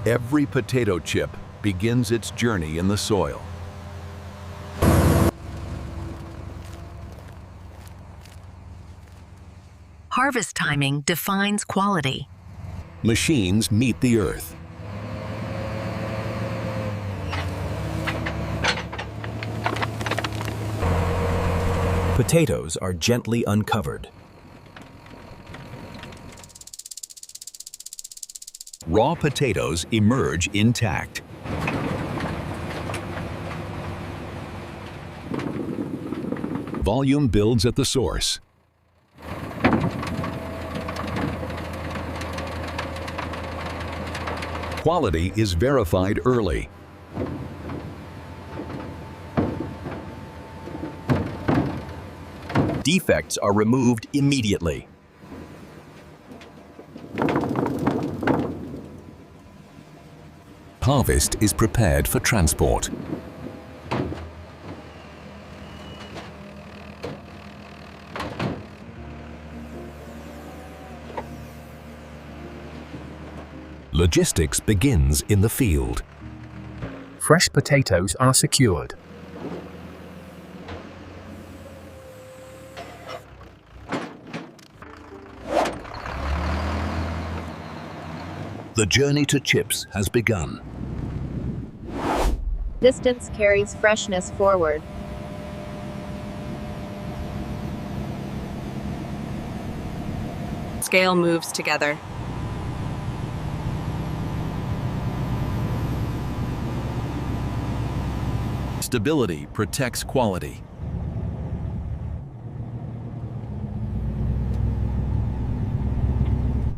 Every potato chip begins its journey in the soil. Harvest timing defines quality. Machines meet the earth. Potatoes are gently uncovered. Raw potatoes emerge intact. Volume builds at the source. Quality is verified early. Defects are removed immediately. Harvest is prepared for transport. Logistics begins in the field. Fresh potatoes are secured. The journey to chips has begun. Distance carries freshness forward. Scale moves together. Stability protects quality.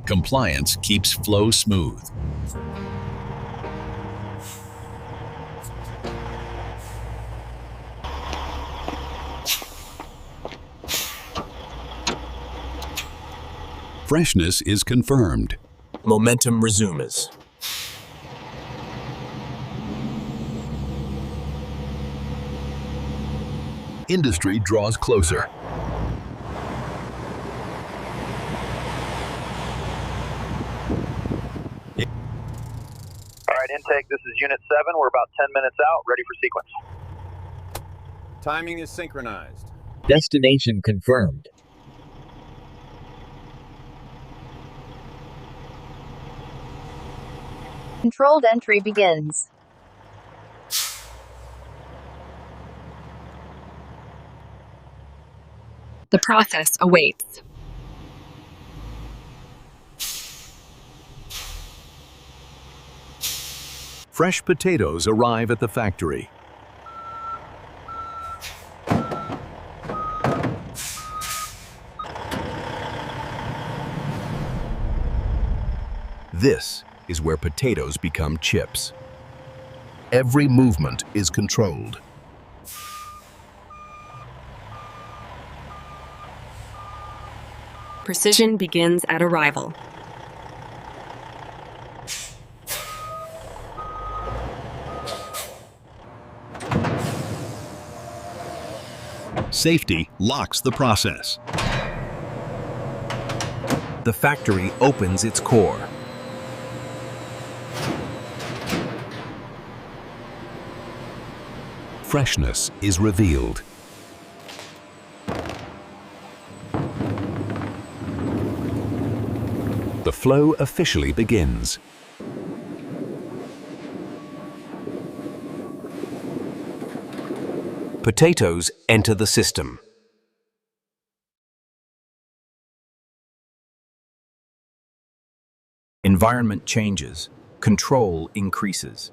Compliance keeps flow smooth. Freshness is confirmed. Momentum resumes. Industry draws closer. All right, intake, this is Unit 7. We're about 10 minutes out, ready for sequence. Timing is synchronized. Destination confirmed. Controlled entry begins. The process awaits. Fresh potatoes arrive at the factory. This is where potatoes become chips. Every movement is controlled. Precision begins at arrival. Safety locks the process. The factory opens its core. Freshness is revealed. The flow officially begins. Potatoes enter the system. Environment changes. Control increases.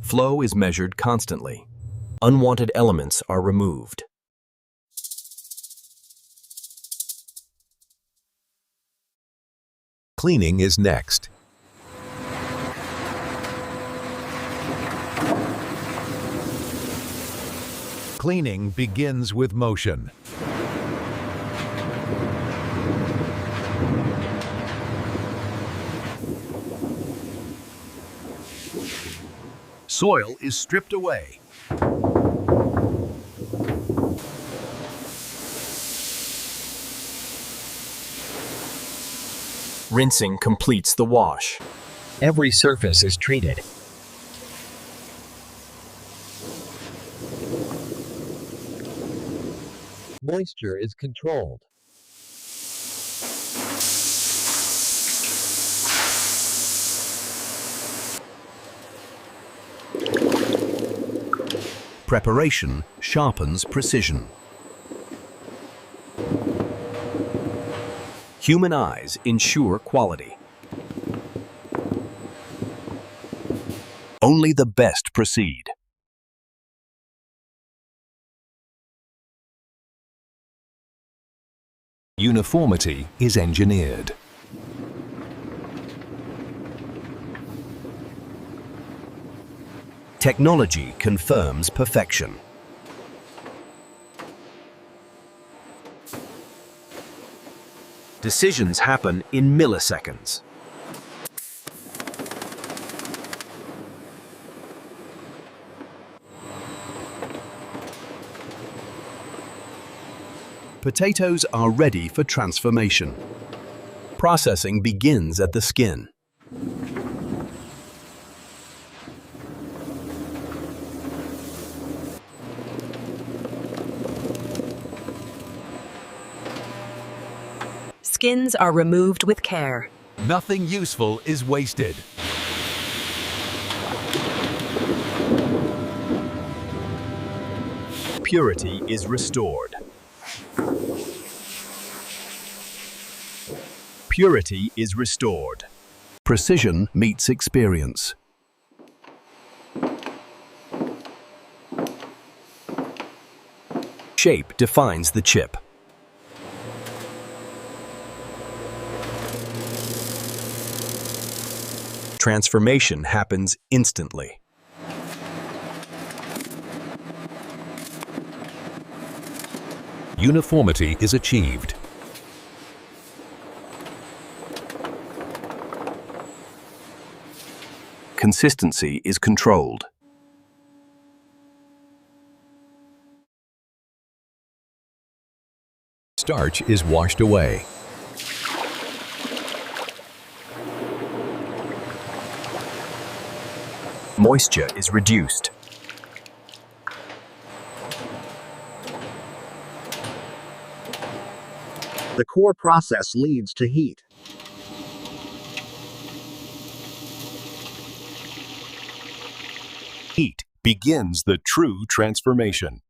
Flow is measured constantly. Unwanted elements are removed. Cleaning is next. Cleaning begins with motion. Soil is stripped away. Rinsing completes the wash. Every surface is treated. Moisture is controlled. Preparation sharpens precision. Human eyes ensure quality. Only the best proceed. Uniformity is engineered. Technology confirms perfection. Decisions happen in milliseconds. Potatoes are ready for transformation. Processing begins at the skin. Skins are removed with care. Nothing useful is wasted. Purity is restored. Purity is restored. Precision meets experience. Shape defines the chip. Transformation happens instantly. Uniformity is achieved. Consistency is controlled. Starch is washed away. Moisture is reduced. The core process leads to heat. Heat begins the true transformation.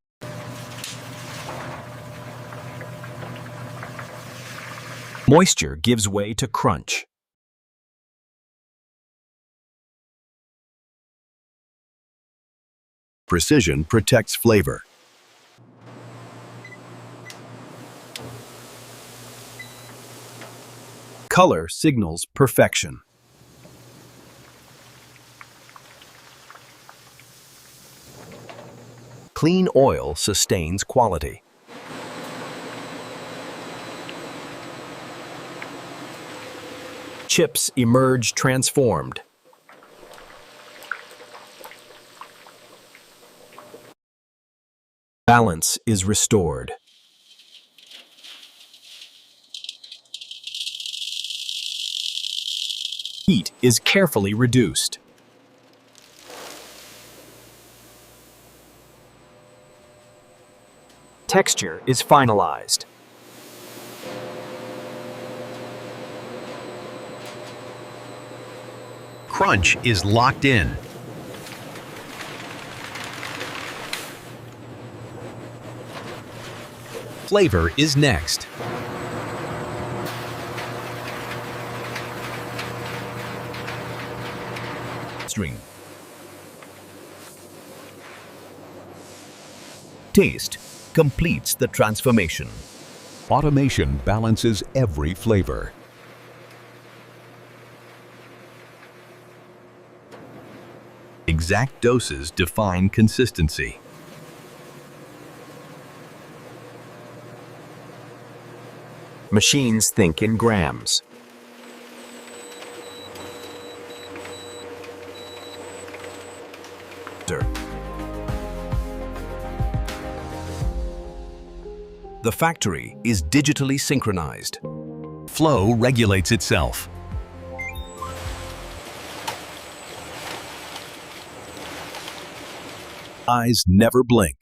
Moisture gives way to crunch. Precision protects flavor. Color signals perfection. Clean oil sustains quality. Chips emerge transformed. Balance is restored. Heat is carefully reduced. Texture is finalized. Crunch is locked in. Flavor is next. String. Taste completes the transformation. Automation balances every flavor. Exact doses define consistency. Machines think in grams. The factory is digitally synchronized. Flow regulates itself. Eyes never blink.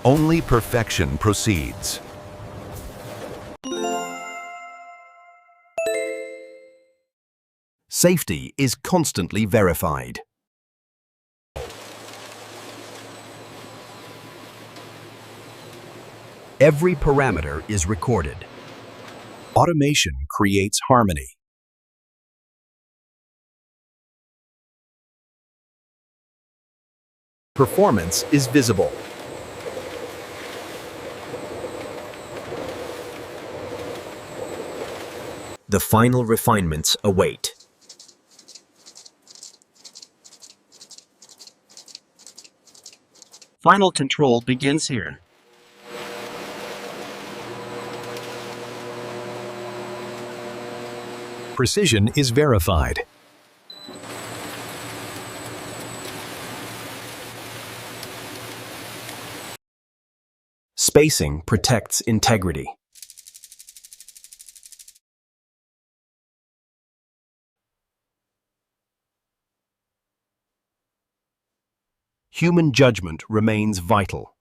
Only perfection proceeds. Safety is constantly verified. Every parameter is recorded. Automation creates harmony. Performance is visible. The final refinements await. Final control begins here. Precision is verified. Spacing protects integrity. Human judgment remains vital.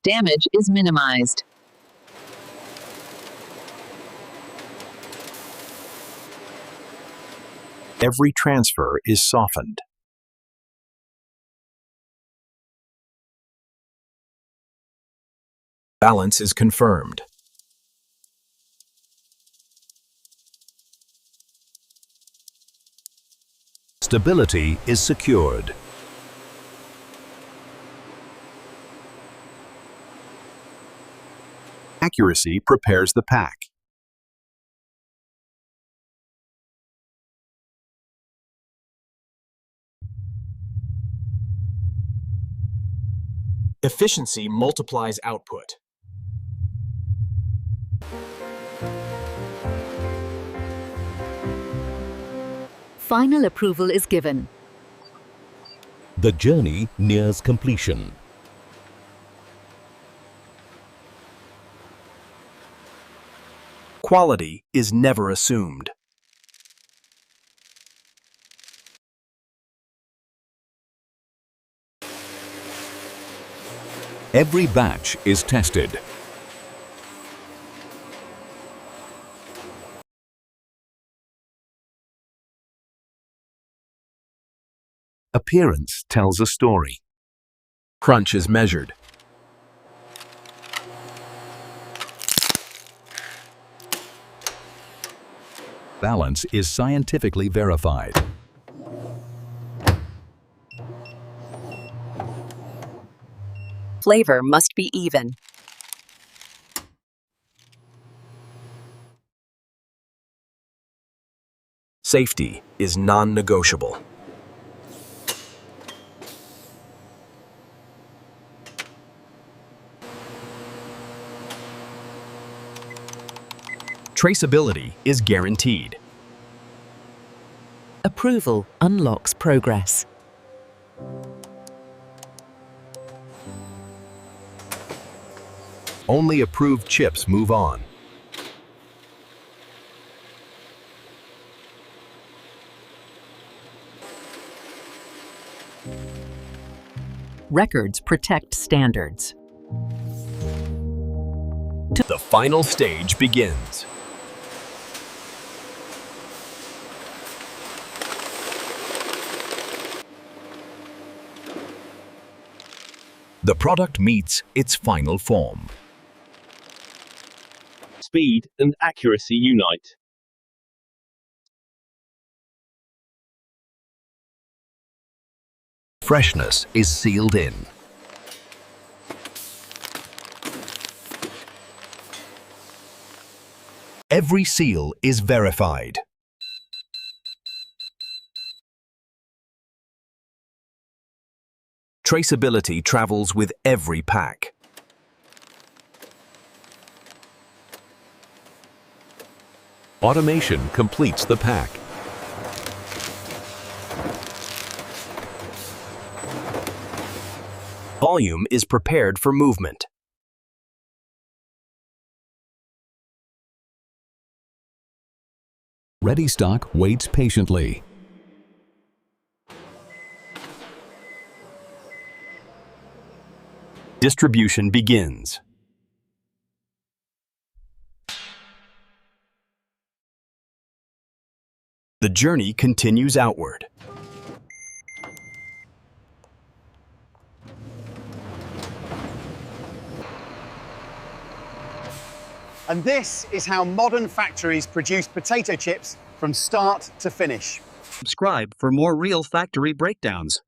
Damage is minimized. Every transfer is softened. Balance is confirmed. Stability is secured. Accuracy prepares the pack. Efficiency multiplies output. Final approval is given. The journey nears completion. Quality is never assumed. Every batch is tested. Appearance tells a story. Crunch is measured. Balance is scientifically verified. Flavor must be even. Safety is non-negotiable. Traceability is guaranteed. Approval unlocks progress. Only approved chips move on. Records protect standards. The final stage begins. The product meets its final form. Speed and accuracy unite. Freshness is sealed in. Every seal is verified. Traceability travels with every pack. Automation completes the pack. Volume is prepared for movement. Ready stock waits patiently. Distribution begins. The journey continues outward. And this is how modern factories produce potato chips from start to finish. Subscribe for more real factory breakdowns.